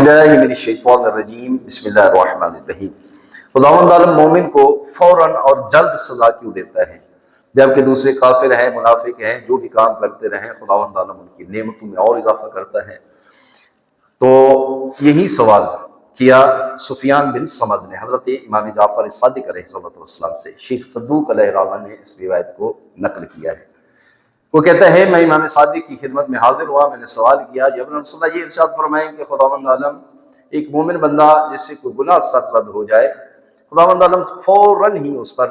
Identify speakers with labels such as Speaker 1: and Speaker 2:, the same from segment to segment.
Speaker 1: باللہ من الشیطان الرجیم بسم اللہ الرحمن الرحیم۔ خداوند عالم مومن کو فوراً اور جلد سزا کیوں دیتا ہے جبکہ دوسرے کافر ہیں، منافق ہیں، جو بھی کام کرتے رہیں خداوند عالم ان کی نعمتوں میں اور اضافہ کرتا ہے؟ تو یہی سوال کیا سفیان بن سمد نے حضرت امام جعفر صادق علیہ السلام سے۔ شیخ صدوق علیہ الرحمہ نے اس روایت کو نقل کیا ہے۔ وہ کہتا ہے میں امام صادق کی خدمت میں حاضر ہوا، میں نے سوال کیا جب رسول اللہ یہ ارشاد فرمائیں کہ خداوند عالم ایک مومن بندہ جس سے کوئی گناہ سرزد ہو جائے خداوند عالم فوراً ہی اس پر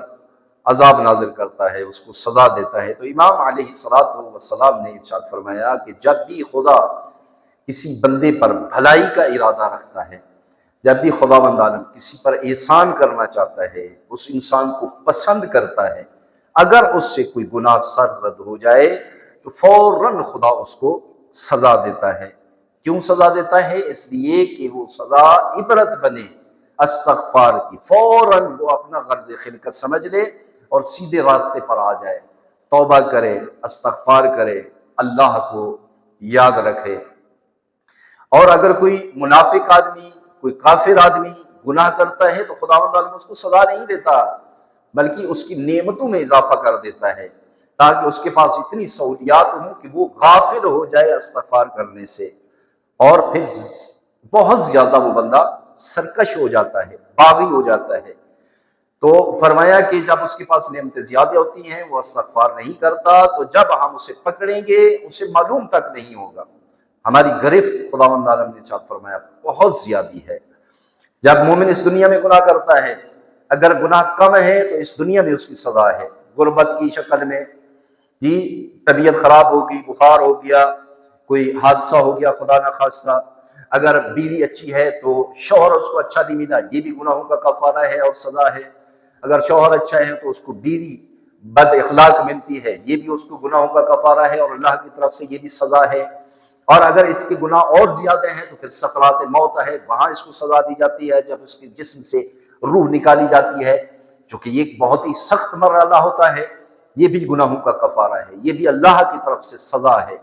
Speaker 1: عذاب نازل کرتا ہے، اس کو سزا دیتا ہے۔ تو امام علیہ السلام نے ارشاد فرمایا کہ جب بھی خدا کسی بندے پر بھلائی کا ارادہ رکھتا ہے، جب بھی خداوند عالم کسی پر احسان کرنا چاہتا ہے، اس انسان کو پسند کرتا ہے، اگر اس سے کوئی گناہ سرزد ہو جائے تو فوراً خدا اس کو سزا دیتا ہے۔ کیوں سزا دیتا ہے؟ اس لیے کہ وہ سزا عبرت بنے استغفار کی، فوراً وہ اپنا غرض خلقت سمجھ لے اور سیدھے راستے پر آ جائے، توبہ کرے، استغفار کرے، اللہ کو یاد رکھے۔ اور اگر کوئی منافق آدمی، کوئی کافر آدمی گناہ کرتا ہے تو خداوند عالم اس کو سزا نہیں دیتا بلکہ اس کی نعمتوں میں اضافہ کر دیتا ہے تاکہ اس کے پاس اتنی سہولیات ہوں کہ وہ غافل ہو جائے استغفار کرنے سے، اور پھر بہت زیادہ وہ بندہ سرکش ہو جاتا ہے، باغی ہو جاتا ہے۔ تو فرمایا کہ جب اس کے پاس نعمتیں زیادہ ہوتی ہیں وہ استغفار نہیں کرتا، تو جب ہم اسے پکڑیں گے اسے معلوم تک نہیں ہوگا۔ ہماری گرفت خداوند عالم نے ارشاد فرمایا بہت زیادی ہے۔ جب مومن اس دنیا میں گناہ کرتا ہے، اگر گناہ کم ہے تو اس دنیا میں اس کی سزا ہے، غربت کی شکل میں، جی طبیعت خراب ہوگی، بخار ہو گیا، کوئی حادثہ ہو گیا خدا نہ خواستہ، اگر بیوی اچھی ہے تو شوہر اس کو اچھا نہیں ملا، یہ بھی گناہوں کا کفارہ ہے اور سزا ہے۔ اگر شوہر اچھا ہے تو اس کو بیوی بد اخلاق ملتی ہے، یہ بھی اس کو گناہوں کا کفارہ ہے اور اللہ کی طرف سے یہ بھی سزا ہے۔ اور اگر اس کے گناہ اور زیادہ ہیں تو پھر سکرات موت ہے، وہاں اس کو سزا دی جاتی ہے جب اس کے جسم سے روح نکالی جاتی ہے، چونکہ یہ ایک بہت ہی سخت مرحلہ ہوتا ہے، یہ بھی گناہوں کا کفارہ ہے، یہ بھی اللہ کی طرف سے سزا ہے،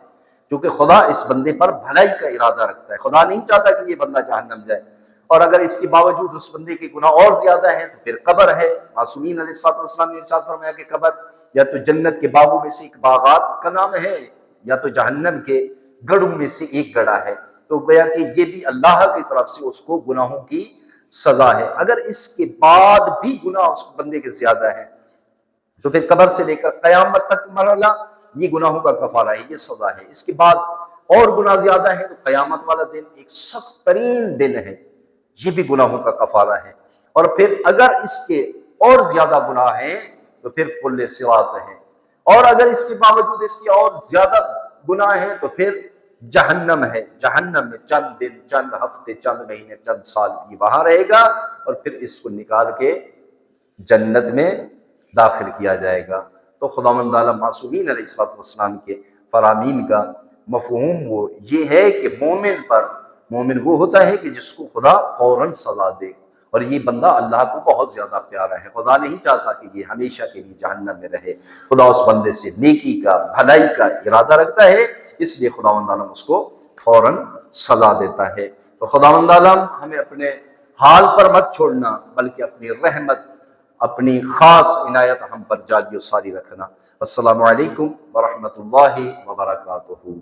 Speaker 1: کیونکہ خدا اس بندے پر بھلائی کا ارادہ رکھتا ہے، خدا نہیں چاہتا کہ یہ بندہ جہنم جائے۔ اور اگر اس کے باوجود اس بندے کے گناہ اور زیادہ ہیں تو پھر قبر ہے۔ معصومین علیہ السلام نے ارشاد فرمایا کہ قبر یا تو جنت کے باغوں میں سے ایک باغات کا نام ہے یا تو جہنم کے گڑھوں میں سے ایک گڑھا ہے۔ تو گویا کہ یہ بھی اللہ کی طرف سے اس کو گناہوں کی سزا ہے۔ اگر اس کے بعد بھی گناہ اس بندے کے زیادہ ہیں تو پھر قبر سے لے کر قیامت تک مرحلہ یہ گناہوں کا کفارہ ہے، یہ سزا ہے۔ اس کے بعد اور گناہ زیادہ ہے تو قیامت والا دن ایک سخت ترین دن ہے، یہ بھی گناہوں کا کفارہ ہے۔ اور پھر اگر اس کے اور زیادہ گناہ ہیں تو پھر پل صراط ہے، اور اگر اس کے باوجود اس کے اور زیادہ گناہ ہیں تو پھر جہنم ہے۔ جہنم میں چند دن، چند ہفتے، چند مہینے، چند سال یہ وہاں رہے گا، اور پھر اس کو نکال کے جنت میں داخل کیا جائے گا۔ تو خداوند عالم معصومین علیہ السلام کے فرامین کا مفہوم وہ یہ ہے کہ مومن وہ ہوتا ہے کہ جس کو خدا فوراً سزا دے، اور یہ بندہ اللہ کو بہت زیادہ پیارا ہے۔ خدا نہیں چاہتا کہ یہ ہمیشہ کے لیے جہنم میں رہے، خدا اس بندے سے نیکی کا، بھلائی کا ارادہ رکھتا ہے، اس لیے خداوند عالم اس کو فوراً سزا دیتا ہے۔ تو خداوند عالم ہمیں اپنے حال پر مت چھوڑنا بلکہ اپنی رحمت، اپنی خاص عنایت ہم پر جاری و ساری رکھنا۔ السلام علیکم ورحمۃ اللہ وبرکاتہ۔